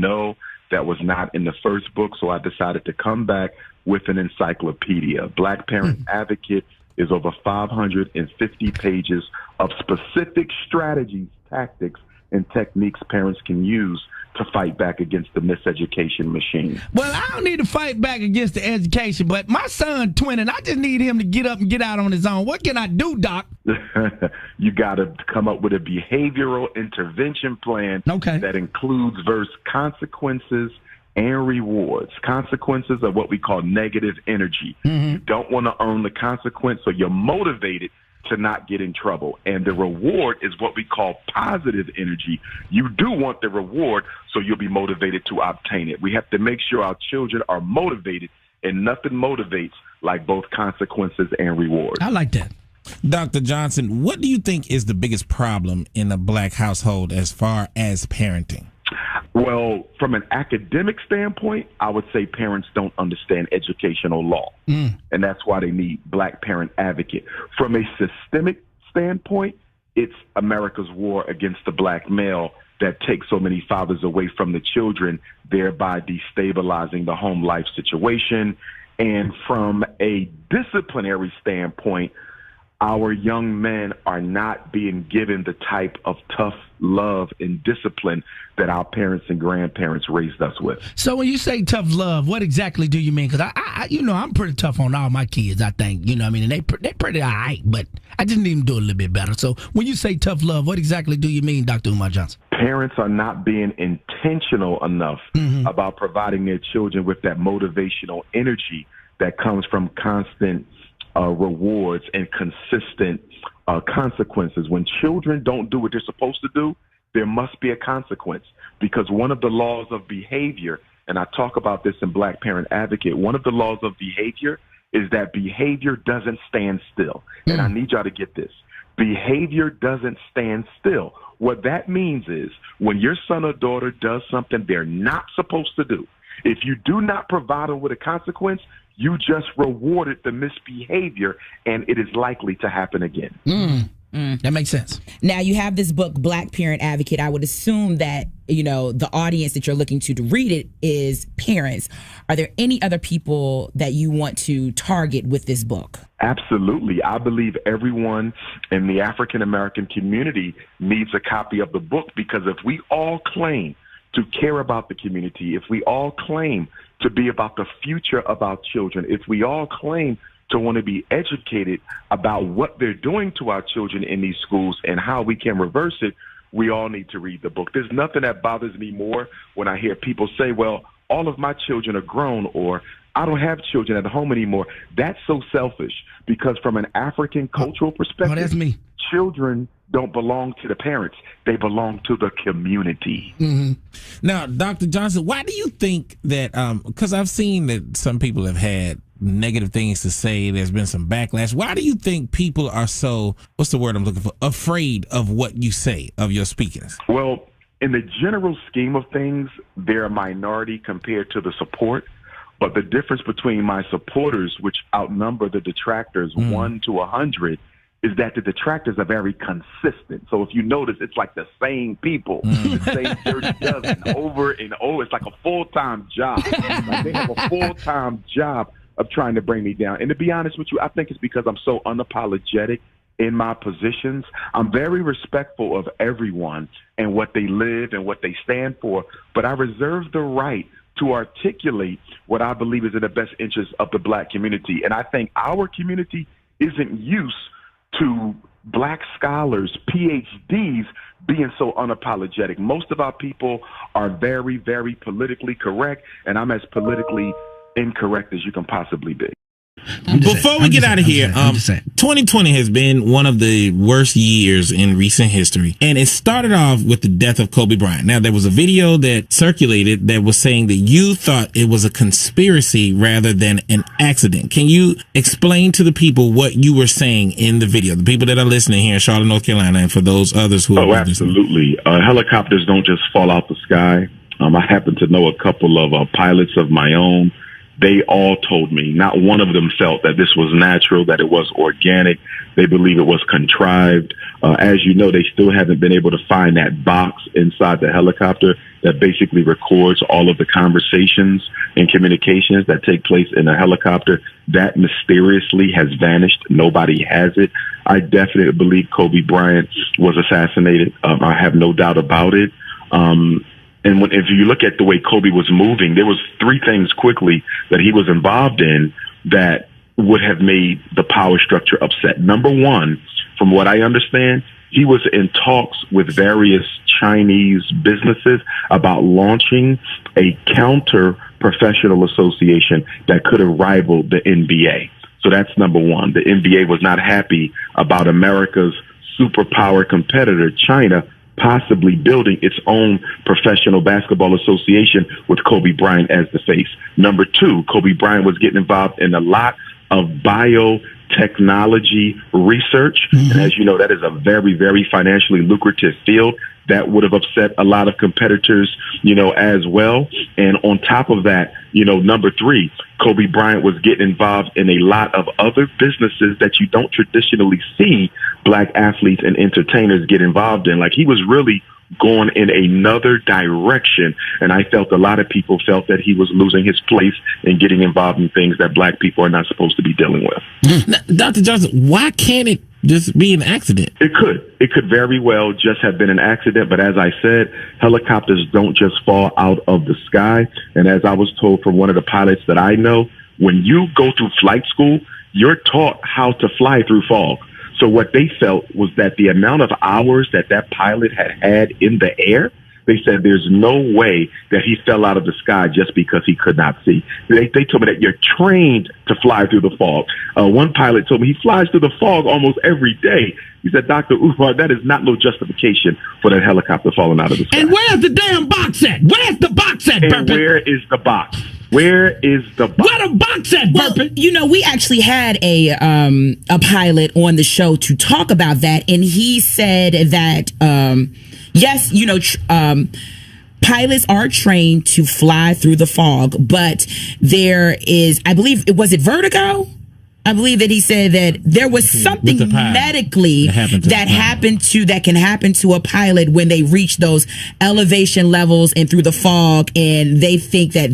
No, that was not in the first book, so I decided to come back with an encyclopedia. Black Parent Advocate is over 550 pages of specific strategies, tactics, and techniques parents can use to fight back against the miseducation machine. Well, I don't need to fight back against the education, but my son, 20, and I just need him to get up and get out on his own. What can I do, Doc? You got to come up with a behavioral intervention plan that includes consequences and rewards. Consequences are what we call negative energy. You don't want to earn the consequence, so you're motivated to not get in trouble. And the reward is what we call positive energy. You do want the reward, so you'll be motivated to obtain it. We have to make sure our children are motivated, and nothing motivates like both consequences and rewards. I like that. Dr. Johnson, what do you think is the biggest problem in a black household as far as parenting? Well, from an academic standpoint, I would say parents don't understand educational law, and that's why they need Black Parent Advocate. From a systemic standpoint, it's America's war against the black male that takes so many fathers away from the children, thereby destabilizing the home life situation. And from a disciplinary standpoint, our young men are not being given the type of tough love and discipline that our parents and grandparents raised us with. So when you say tough love, what exactly do you mean? Because I'm pretty tough on all my kids, I think. You know what I mean? And they're pretty all right, but I just need them to do a little bit better. So when you say tough love, what exactly do you mean, Dr. Umar Johnson? Parents are not being intentional enough about providing their children with that motivational energy that comes from constant rewards and consistent consequences. When children don't do what they're supposed to do, there must be a consequence, because one of the laws of behavior, and I talk about this in Black Parent Advocate, one of the laws of behavior is that behavior doesn't stand still. And I need y'all to get this. Behavior doesn't stand still. What that means is when your son or daughter does something they're not supposed to do, if you do not provide them with a consequence, you just rewarded the misbehavior, and it is likely to happen again. That makes sense. Now, you have this book, Black Parent Advocate. I would assume that, the audience that you're looking to read it is parents. Are there any other people that you want to target with this book? Absolutely. I believe everyone in the African-American community needs a copy of the book, because if we all claim to care about the community, if we all claim to be about the future of our children, if we all claim to want to be educated about what they're doing to our children in these schools and how we can reverse it, we all need to read the book. There's nothing that bothers me more when I hear people say, well, all of my children are grown, or I don't have children at home anymore. That's so selfish, because from an African cultural perspective, that's me. Children don't belong to the parents. They belong to the community. Now, Dr. Johnson, why do you think that, because I've seen that some people have had negative things to say, there's been some backlash. Why do you think people are so, what's the word I'm looking for, afraid of what you say, of your speakings? Well, in the general scheme of things, they're a minority compared to the support. But the difference between my supporters, which outnumber the detractors 1 to 100, is that the detractors are very consistent. So if you notice, it's like the same people, the same 30 dozen over and over. It's like a full-time job. Like they have a full-time job of trying to bring me down. And to be honest with you, I think it's because I'm so unapologetic in my positions. I'm very respectful of everyone and what they live and what they stand for, but I reserve the right to articulate what I believe is in the best interest of the black community. And I think our community isn't used to black scholars, PhDs, being so unapologetic. Most of our people are very, very politically correct, and I'm as politically incorrect as you can possibly be. Before we get out of here, 2020 has been one of the worst years in recent history, and it started off with the death of Kobe Bryant. Now, there was a video that circulated that was saying that you thought it was a conspiracy rather than an accident. Can you explain to the people what you were saying in the video, the people that are listening here in Charlotte, North Carolina, and for those others who are absolutely. Helicopters don't just fall out the sky. I happen to know a couple of pilots of my own. They all told me, not one of them felt that this was natural, that it was organic. They believe it was contrived. As you know, they still haven't been able to find that box inside the helicopter. that basically records all of the conversations and communications that take place in a helicopter. That mysteriously has vanished. Nobody has it. I definitely believe Kobe Bryant was assassinated. I have no doubt about it. And if you look at the way Kobe was moving, there was three things quickly that he was involved in that would have made the power structure upset. Number one, from what I understand, he was in talks with various Chinese businesses about launching a counter professional association that could have rivaled the NBA. So that's number one. The NBA was not happy about America's superpower competitor, China, possibly building its own professional basketball association with Kobe Bryant as the face. Number two, Kobe Bryant was getting involved in a lot of biotechnology research. Mm-hmm. And as you know, that is a very, very financially lucrative field. That would have upset a lot of competitors, as well. And on top of that, number three, Kobe Bryant was getting involved in a lot of other businesses that you don't traditionally see black athletes and entertainers get involved in. Like, he was really going in another direction. And I felt a lot of people felt that he was losing his place and getting involved in things that black people are not supposed to be dealing with. Now, Dr. Johnson, why can't it just be an accident? It could. It could very well just have been an accident. But as I said, helicopters don't just fall out of the sky. And as I was told from one of the pilots that I know, when you go through flight school, you're taught how to fly through fog. So what they felt was that the amount of hours that pilot had in the air, they said there's no way that he fell out of the sky just because he could not see. They told me that you're trained to fly through the fog. One pilot told me he flies through the fog almost every day. He said, Dr. Umar, that is not no justification for that helicopter falling out of the sky. And where's the damn box at? Where's the box at, and where is the box? Where is the box? Where the box at, Burpin? We actually had a pilot on the show to talk about that, and he said that yes, pilots are trained to fly through the fog, but there is, I believe, was it vertigo? I believe that he said that there was something medically that can happen to a pilot when they reach those elevation levels and through the fog, and they think that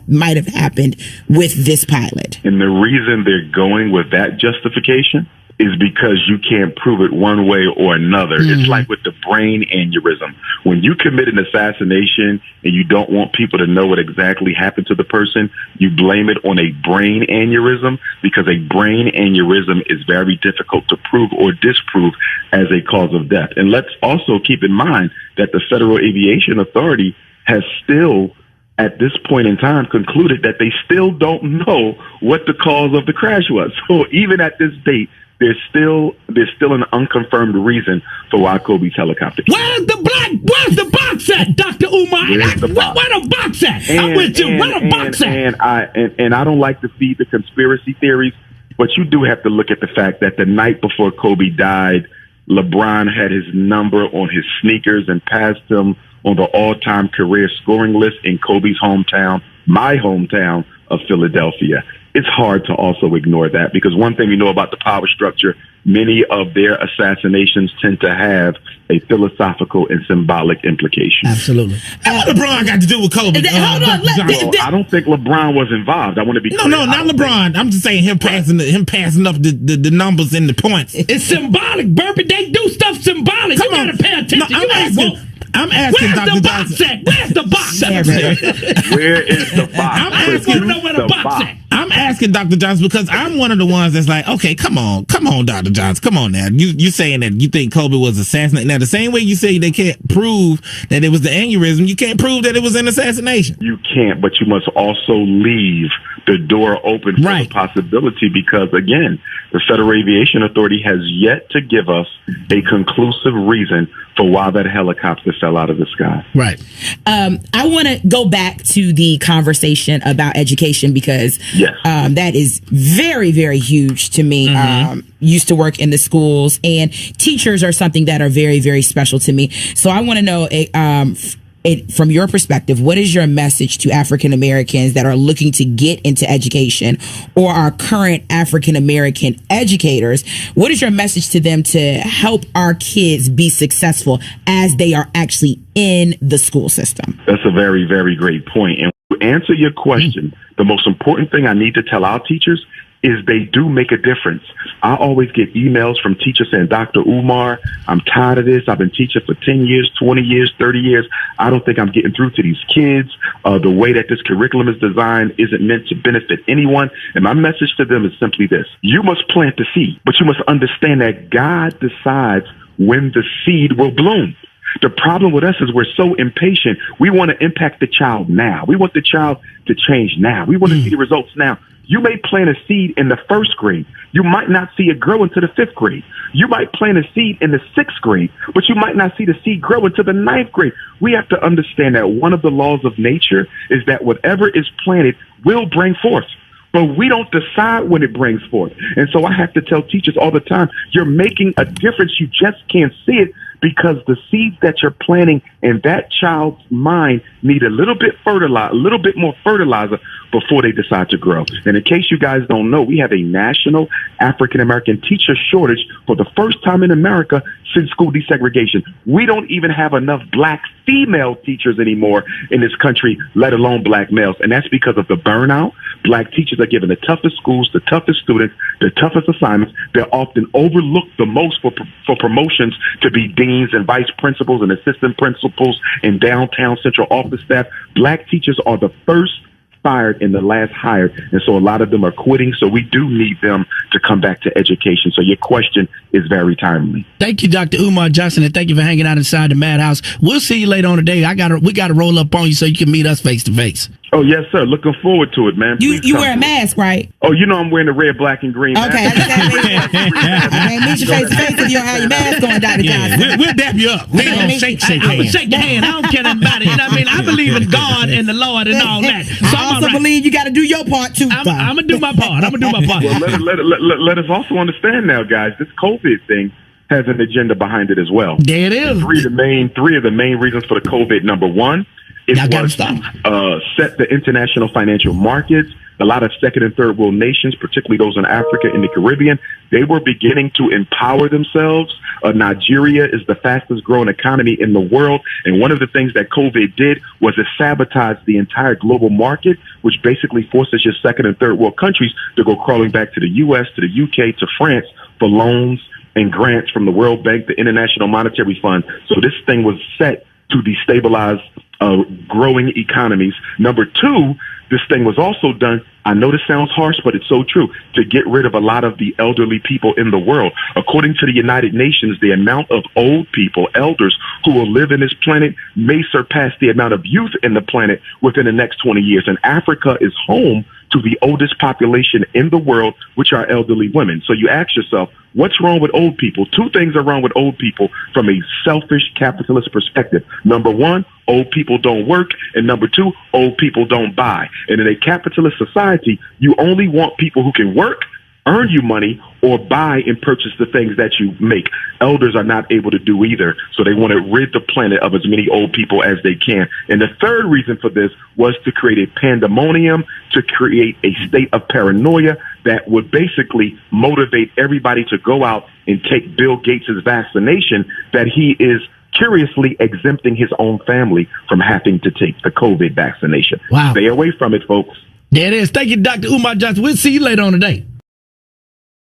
might have happened with this pilot. And the reason they're going with that justification is because you can't prove it one way or another. Mm-hmm. It's like with the brain aneurysm. When you commit an assassination and you don't want people to know what exactly happened to the person, you blame it on a brain aneurysm, because a brain aneurysm is very difficult to prove or disprove as a cause of death. And let's also keep in mind that the Federal Aviation Authority has still, at this point in time, concluded that they still don't know what the cause of the crash was. So even at this date, there's still an unconfirmed reason for why Kobe's helicopter came. Where's the box at, Dr. Umar? Where the box at? I'm with you. Where the box at? And I don't like to feed the conspiracy theories, but you do have to look at the fact that the night before Kobe died, LeBron had his number on his sneakers and passed him on the all-time career scoring list in Kobe's hometown, my hometown of Philadelphia. It's hard to also ignore that, because one thing we know about the power structure, many of their assassinations tend to have a philosophical and symbolic implication. Absolutely. And what LeBron got to do with Kobe? Hold on. I don't think LeBron was involved. I want to be clear. No, not LeBron. I'm just saying him passing up the numbers and the points. It's symbolic, Burpee. They do stuff symbolic. You gotta pay attention. I'm asking Dr. Johnson. Where's the box at? Where is the box? I'm asking to know where the box at. I'm asking Dr. Johnson because I'm one of the ones that's like, okay, come on, Dr. Johnson, come on now. You saying that you think Kobe was assassinated. Now, the same way you say they can't prove that it was the aneurysm, you can't prove that it was an assassination. You can't, but you must also leave the door open for the possibility, because, again, the Federal Aviation Authority has yet to give us a conclusive reason for why that helicopter fell out of the sky. Right. I want to go back to the conversation about education, because that is very, very huge to me. Mm-hmm. Used to work in the schools, and teachers are something that are very, very special to me. So I want to know, from your perspective, what is your message to African Americans that are looking to get into education, or our current African American educators? What is your message to them to help our kids be successful as they are actually in the school system? That's a very, very great point. And to answer your question, the most important thing I need to tell our teachers is they do make a difference. I always get emails from teachers saying, Dr. Umar, I'm tired of this. I've been teaching for 10 years, 20 years, 30 years. I don't think I'm getting through to these kids. The way that this curriculum is designed isn't meant to benefit anyone. And my message to them is simply this. You must plant the seed, but you must understand that God decides when the seed will bloom. The problem with us is we're so impatient. We want to impact the child now. We want the child to change now. We want to see the results now. You may plant a seed in the first grade. You might not see it grow into the fifth grade. You might plant a seed in the sixth grade, but you might not see the seed grow into the ninth grade. We have to understand that one of the laws of nature is that whatever is planted will bring forth. But we don't decide when it brings forth. And so I have to tell teachers all the time, you're making a difference. You just can't see it because the seeds that you're planting in that child's mind need a little bit more fertilizer before they decide to grow. And in case you guys don't know, we have a national African-American teacher shortage for the first time in America since school desegregation. We don't even have enough black female teachers anymore in this country, let alone black males. And that's because of the burnout. Black teachers are given the toughest schools, the toughest students, the toughest assignments. They're often overlooked the most for promotions to be deans and vice principals and assistant principals and downtown central office staff. Black teachers are the first fired and the last hired, and so a lot of them are quitting. So we do need them to come back to education. So your question is very timely. Thank you, Dr. Umar Johnson, and thank you for hanging out inside the Madhouse. We'll see you later on today. We got to roll up on you so you can meet us face to face. Oh, yes, sir. Looking forward to it, man. You wear a mask, right? Oh, you know I'm wearing the red, black, and green mask. Okay. I meet you face to face if you don't have your mask on, Dr. Johnson. We'll dap you up. We ain't going to shake hands. I'm going to shake your hand. I don't care nothing about it. You know what I mean? I believe in God and the Lord and all that. So I also believe you got to do your part, too. I'm going to do my part. Well, let us also understand now, guys, this COVID thing has an agenda behind it as well. There it is. Three of the main reasons for the COVID. Number one, it was set the international financial markets. A lot of second and third world nations, particularly those in Africa and the Caribbean, they were beginning to empower themselves. Nigeria is the fastest growing economy in the world. And one of the things that COVID did was it sabotaged the entire global market, which basically forces your second and third world countries to go crawling back to the U.S., to the U.K., to France for loans and grants from the World Bank, the International Monetary Fund. So this thing was set to destabilize growing economies. Number two, this thing was also done, I know this sounds harsh, but it's so true, to get rid of a lot of the elderly people in the world. According to the United Nations, the amount of old people, elders, who will live in this planet may surpass the amount of youth in the planet within the next 20 years. And Africa is home to the oldest population in the world, which are elderly women. So you ask yourself, what's wrong with old people? Two things are wrong with old people from a selfish capitalist perspective. Number one, old people don't work. And number two, old people don't buy. And in a capitalist society, you only want people who can work, earn you money, or buy and purchase the things that you make. Elders are not able to do either, so they want to rid the planet of as many old people as they can. And the third reason for this was to create a pandemonium, to create a state of paranoia that would basically motivate everybody to go out and take Bill Gates' vaccination that he is curiously exempting his own family from having to take the COVID vaccination. Wow. Stay away from it, folks. There it is. Thank you, Dr. Umar Johnson. We'll see you later on today.